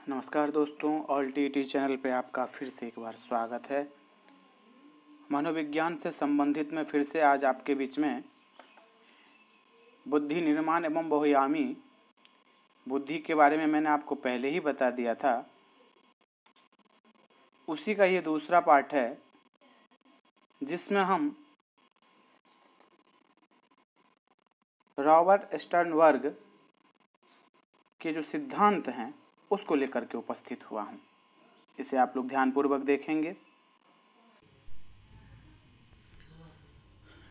नमस्कार दोस्तों, all T channel पे आपका फिर से एक बार स्वागत है। मनोविज्ञान से संबंधित में फिर से आज आपके बीच में बुद्धि निर्माण एवं बहुयामी बुद्धि के बारे में मैंने आपको पहले ही बता दिया था। उसी का ये दूसरा पार्ट है जिसमें हम रॉबर्ट स्टर्नबर्ग के जो सिद्धांत हैं उसको लेकर के उपस्थित हुआ हूँ। इसे आप लोग ध्यानपूर्वक देखेंगे।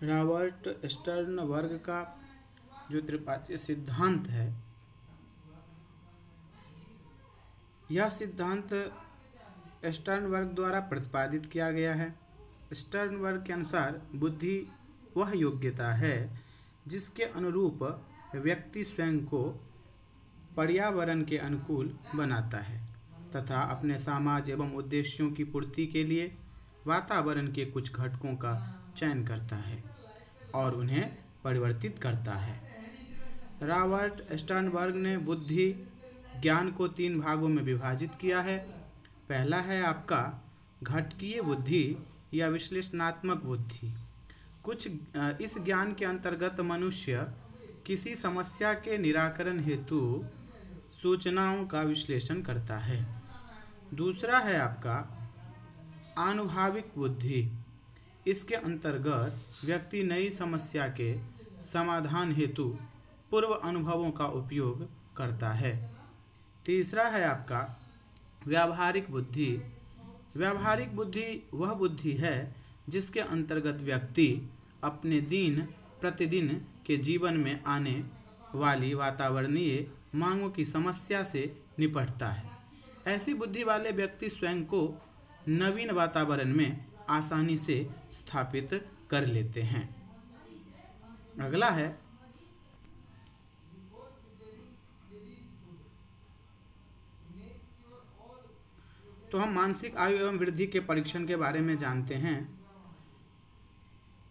रॉबर्ट स्टर्नबर्ग का जो त्रिपादीय सिद्धांत है, यह सिद्धांत स्टर्नबर्ग द्वारा प्रतिपादित किया गया है। स्टर्नबर्ग के अनुसार बुद्धि वह योग्यता है जिसके अनुरूप व्यक्ति स्वयं को पर्यावरण के अनुकूल बनाता है तथा अपने समाज एवं उद्देश्यों की पूर्ति के लिए वातावरण के कुछ घटकों का चयन करता है और उन्हें परिवर्तित करता है। रॉबर्ट स्टर्नबर्ग ने बुद्धि ज्ञान को 3 भागों में विभाजित किया है। पहला है आपका घटकीय बुद्धि या विश्लेषणात्मक बुद्धि। इस ज्ञान के अंतर्गत मनुष्य किसी समस्या के निराकरण हेतु सूचनाओं का विश्लेषण करता है। दूसरा है आपका आनुभविक बुद्धि। इसके अंतर्गत व्यक्ति नई समस्या के समाधान हेतु पूर्व अनुभवों का उपयोग करता है। तीसरा है आपका व्यावहारिक बुद्धि। व्यावहारिक बुद्धि वह बुद्धि है जिसके अंतर्गत व्यक्ति अपने दिन प्रतिदिन के जीवन में आने वाली वातावरणीय मांगों की समस्या से निपटता है। ऐसी बुद्धि वाले व्यक्ति स्वयं को नवीन वातावरण में आसानी से स्थापित कर लेते हैं। अगला है तो हम मानसिक आयु एवं वृद्धि के परीक्षण के बारे में जानते हैं।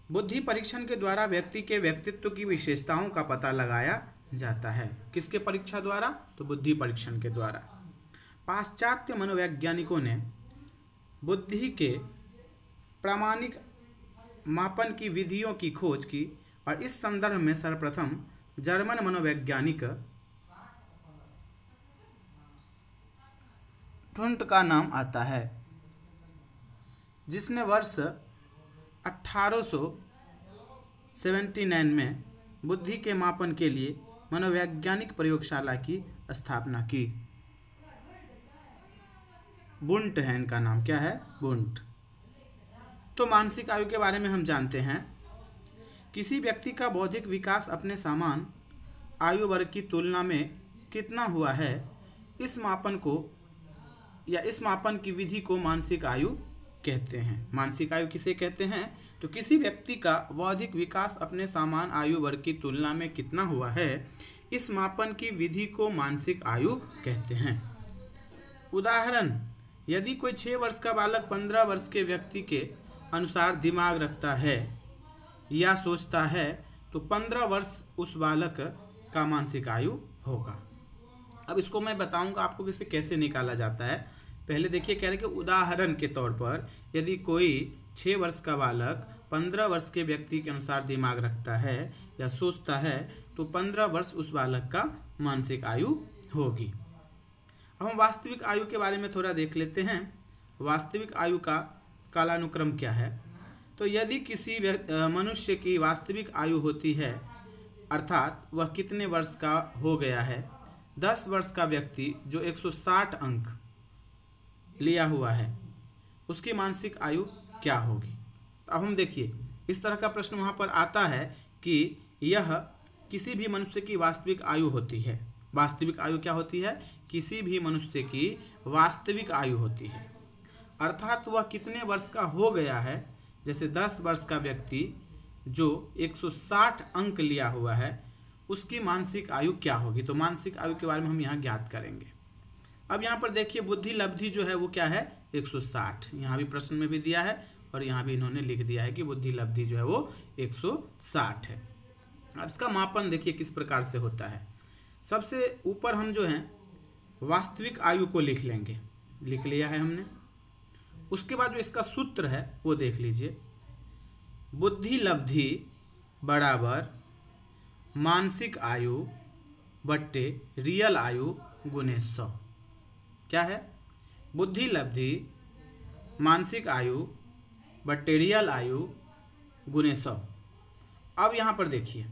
बुद्धि परीक्षण के द्वारा व्यक्ति के व्यक्तित्व की विशेषताओं का पता लगाया जाता है। किसके परीक्षा द्वारा? तो बुद्धि परीक्षण के द्वारा। पाश्चात्य मनोवैज्ञानिकों ने बुद्धि के प्रामाणिक मापन की विधियों की खोज की और इस संदर्भ में सर्वप्रथम जर्मन मनोवैज्ञानिक वुंट का नाम आता है, जिसने वर्ष 1879 में बुद्धि के मापन के लिए मनोवैज्ञानिक प्रयोगशाला की स्थापना की। वुंट है इनका नाम। क्या है? वुंट। तो मानसिक आयु के बारे में हम जानते हैं। किसी व्यक्ति का बौद्धिक विकास अपने समान आयु वर्ग की तुलना में कितना हुआ है, इस मापन की विधि को मानसिक आयु कहते हैं। मानसिक आयु किसे कहते हैं? तो किसी व्यक्ति का बौद्धिक विकास अपने समान आयु वर्ग की तुलना में कितना हुआ है, इस मापन की विधि को मानसिक आयु कहते हैं। उदाहरण, यदि कोई 6 वर्ष का बालक 15 वर्ष के व्यक्ति के अनुसार दिमाग रखता है या सोचता है तो 15 वर्ष उस बालक का मानसिक आयु होगा। अब इसको मैं बताऊंगा आपको कि इसे कैसे निकाला जाता है। पहले देखिए, कह रहे कि उदाहरण के तौर पर यदि कोई 6 वर्ष का बालक 15 वर्ष के व्यक्ति के अनुसार दिमाग रखता है या सोचता है तो 15 वर्ष उस बालक का मानसिक आयु होगी। अब हम वास्तविक आयु के बारे में थोड़ा देख लेते हैं। वास्तविक आयु का कालानुक्रम क्या है? तो यदि किसी मनुष्य की वास्तविक आयु होती है, अर्थात वह कितने वर्ष का हो गया है, 10 वर्ष का व्यक्ति जो 160 अंक लिया हुआ है, उसकी मानसिक आयु क्या होगी? अब हम देखिए, इस तरह का प्रश्न वहाँ पर आता है कि यह किसी भी मनुष्य की वास्तविक आयु होती है। वास्तविक आयु क्या होती है? किसी भी मनुष्य की वास्तविक आयु होती है, अर्थात वह कितने वर्ष का हो गया है। जैसे 10 वर्ष का व्यक्ति जो 160 अंक लिया हुआ है, उसकी मानसिक आयु क्या होगी? तो मानसिक आयु के बारे में हम यहाँ ज्ञात करेंगे। अब यहाँ पर देखिए, बुद्धि लब्धि जो है वो क्या है? 160। यहाँ भी प्रश्न में भी दिया है और यहाँ भी इन्होंने लिख दिया है कि बुद्धि लब्धि जो है वो 160 है। अब इसका मापन देखिए किस प्रकार से होता है। सबसे ऊपर हम जो हैं वास्तविक आयु को लिख लेंगे, लिख लिया है हमने। उसके बाद जो इसका सूत्र है वो देख लीजिए, बुद्धि लब्धि बराबर मानसिक आयु बट्टे रियल आयु गुने 100। क्या है? बुद्धि लब्धि मानसिक आयु बट्टे रियल आयु गुने 100। अब यहाँ पर देखिए,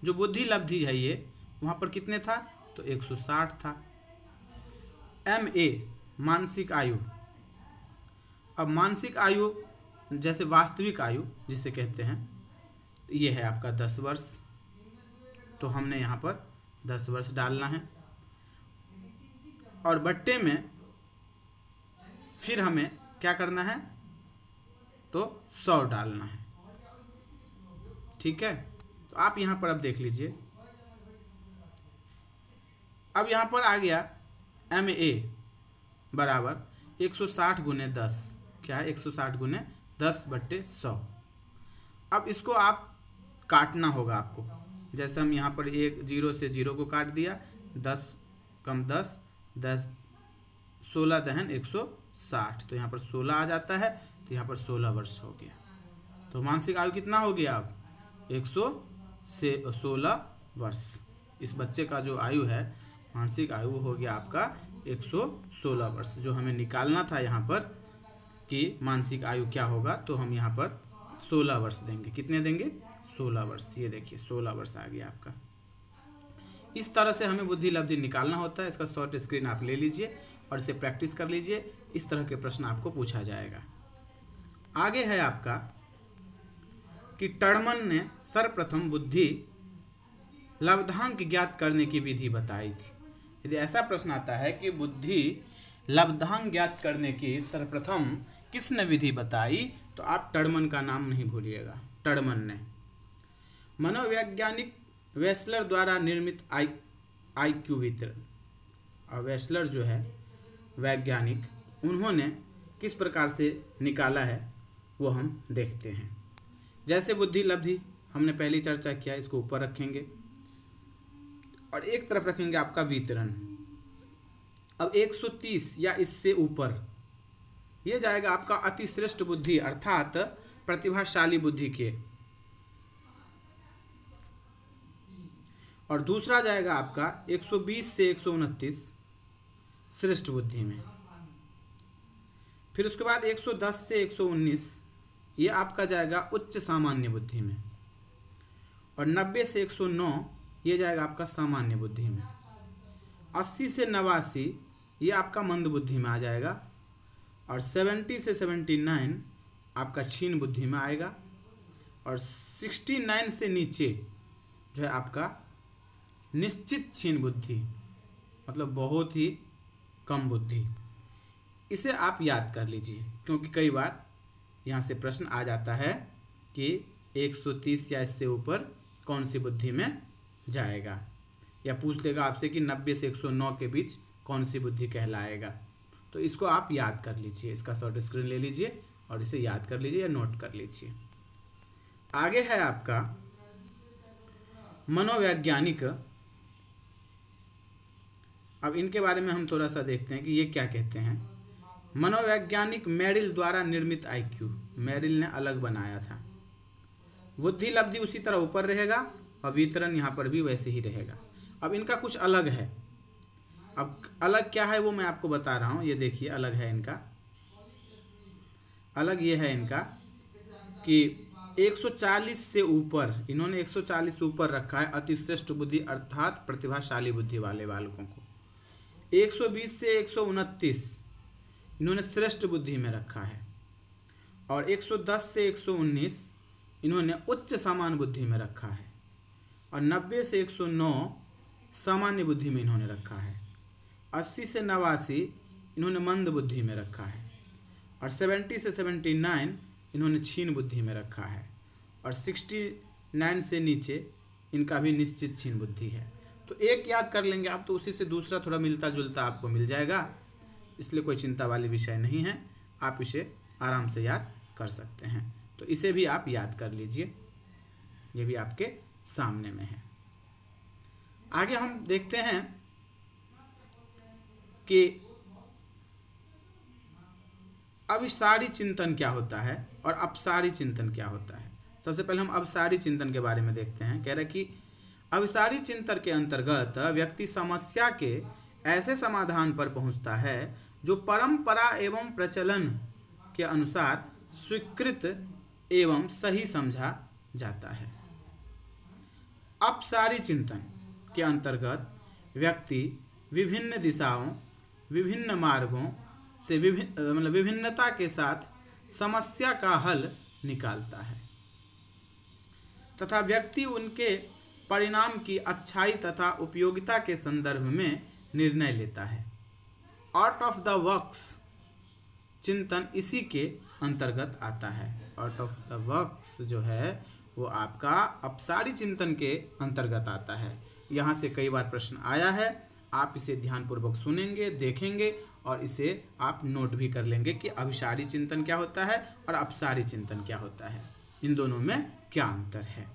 जो बुद्धि लब्धि है ये वहाँ पर कितने था? तो 160 था। MA मानसिक आयु, अब मानसिक आयु जैसे वास्तविक आयु जिसे कहते हैं, तो ये है आपका 10 वर्ष, तो हमने यहाँ पर 10 वर्ष डालना है। और बट्टे में फिर हमें क्या करना है? तो 100 डालना है। ठीक है, तो आप यहाँ पर अब देख लीजिए, अब यहाँ पर आ गया MA बराबर 160 गुने 10। क्या है? 160 गुने 10 बट्टे 100। अब इसको आप काटना होगा आपको, जैसे हम यहाँ पर 0 से 0 को काट दिया, 10 कम 10, 10 16 दहन 160, तो यहाँ पर 16 आ जाता है, तो यहाँ पर 16 वर्ष हो गया। तो मानसिक आयु कितना हो गया? अब 116 वर्ष। इस बच्चे का जो आयु है मानसिक आयु हो गया आपका 116 वर्ष। जो हमें निकालना था यहाँ पर कि मानसिक आयु क्या होगा, तो हम यहाँ पर 16 वर्ष देंगे। कितने देंगे? 16 वर्ष। ये देखिए 16 वर्ष आ गया आपका। इस तरह से हमें बुद्धि लब्धि निकालना होता है। इसका शॉर्ट स्क्रीन आप ले लीजिए और इसे प्रैक्टिस कर लीजिए। इस तरह के प्रश्न आपको पूछा जाएगा। आगे है आपका कि टर्मन ने सर्वप्रथम बुद्धि लब्धांक ज्ञात करने की विधि बताई थी। यदि ऐसा प्रश्न आता है कि बुद्धि लब्धांक ज्ञात करने की सर्वप्रथम किसने विधि बताई, तो आप टर्मन का नाम नहीं भूलिएगा। टर्मन ने मनोवैज्ञानिक वेस्लर द्वारा निर्मित IQ वितरण, और वेस्लर जो है वैज्ञानिक, उन्होंने किस प्रकार से निकाला है वो हम देखते हैं। जैसे बुद्धि लब्धि हमने पहली चर्चा किया, इसको ऊपर रखेंगे और एक तरफ रखेंगे आपका वितरण। अब 130 या इससे ऊपर ये जाएगा आपका अतिश्रेष्ठ बुद्धि अर्थात प्रतिभाशाली बुद्धि के, और दूसरा जाएगा आपका 120 से 129 श्रेष्ठ बुद्धि में। फिर उसके बाद 110 से 119 ये आपका जाएगा उच्च सामान्य बुद्धि में, और 90 से 109 ये जाएगा आपका सामान्य बुद्धि में। 80 से 89 ये आपका मंद बुद्धि में आ जाएगा, और 70 से 79 आपका क्षीण बुद्धि में आएगा, और 69 से नीचे जो है आपका निश्चित क्षीण बुद्धि, मतलब बहुत ही कम बुद्धि। इसे आप याद कर लीजिए, क्योंकि कई बार यहाँ से प्रश्न आ जाता है कि 130 या इससे ऊपर कौन सी बुद्धि में जाएगा, या पूछ लेगा आपसे कि 90 से 109 के बीच कौन सी बुद्धि कहलाएगा। तो इसको आप याद कर लीजिए। इसका शॉर्ट स्क्रीन ले लीजिए और इसे याद कर लीजिए या नोट कर लीजिए। आगे है आपका मनोवैज्ञानिक। अब इनके बारे में हम थोड़ा सा देखते हैं कि ये क्या कहते हैं। मनोवैज्ञानिक मेरिल द्वारा निर्मित IQ, मेरिल ने अलग बनाया था। बुद्धि लब्धि उसी तरह ऊपर रहेगा और वितरण यहाँ पर भी वैसे ही रहेगा। अब इनका कुछ अलग है। अब अलग क्या है वो मैं आपको बता रहा हूँ। ये देखिए अलग है इनका। अलग ये है इनका कि 140 से ऊपर, इन्होंने 140 से ऊपर रखा है अतिश्रेष्ठ बुद्धि अर्थात प्रतिभाशाली बुद्धि वाले बालकों को। 120 से 129 इन्होंने श्रेष्ठ बुद्धि में रखा है, और 110 से 119 इन्होंने उच्च सामान्य बुद्धि में रखा है, और 90 से 109 सामान्य बुद्धि में इन्होंने रखा है। 80 से 89 इन्होंने मंद बुद्धि में रखा है, और 70 से 79 इन्होंने क्षीण बुद्धि में रखा है, और 69 से नीचे इनका भी निश्चित क्षीण बुद्धि है। तो एक याद कर लेंगे आप, तो उसी से दूसरा थोड़ा मिलता जुलता आपको मिल जाएगा, इसलिए कोई चिंता वाली विषय नहीं है। आप इसे आराम से याद कर सकते हैं। तो इसे भी आप याद कर लीजिए, ये भी आपके सामने में है। आगे हम देखते हैं कि अविसारी चिंतन क्या होता है और अपसारी चिंतन क्या होता है। सबसे पहले हम अविसारी चिंतन के बारे में देखते हैं। कह रहे कि अविसारी चिंतन के अंतर्गत व्यक्ति समस्या के ऐसे समाधान पर पहुंचता है जो परंपरा एवं प्रचलन के अनुसार स्वीकृत एवं सही समझा जाता है। अपसारी चिंतन के अंतर्गत व्यक्ति विभिन्न दिशाओं, विभिन्न मार्गों से विभिन्नता के साथ समस्या का हल निकालता है तथा व्यक्ति उनके परिणाम की अच्छाई तथा उपयोगिता के संदर्भ में निर्णय लेता है। आउट ऑफ द बॉक्स चिंतन इसी के अंतर्गत आता है। आउट ऑफ द बॉक्स जो है वो आपका अपसारी चिंतन के अंतर्गत आता है। यहाँ से कई बार प्रश्न आया है, आप इसे ध्यानपूर्वक सुनेंगे, देखेंगे और इसे आप नोट भी कर लेंगे कि अभिसारी चिंतन क्या होता है और अपसारी चिंतन क्या होता है, इन दोनों में क्या अंतर है।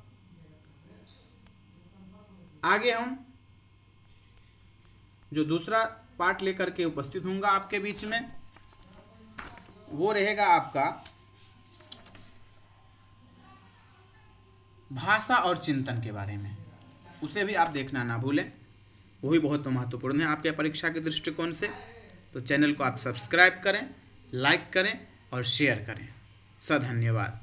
आगे हम जो दूसरा पार्ट लेकर के उपस्थित होऊंगा आपके बीच में, वो रहेगा आपका भाषा और चिंतन के बारे में। उसे भी आप देखना ना भूलें, वो भी बहुत महत्वपूर्ण है आपके परीक्षा के दृष्टिकोण से। तो चैनल को आप सब्सक्राइब करें, लाइक करें और शेयर करें। धन्यवाद।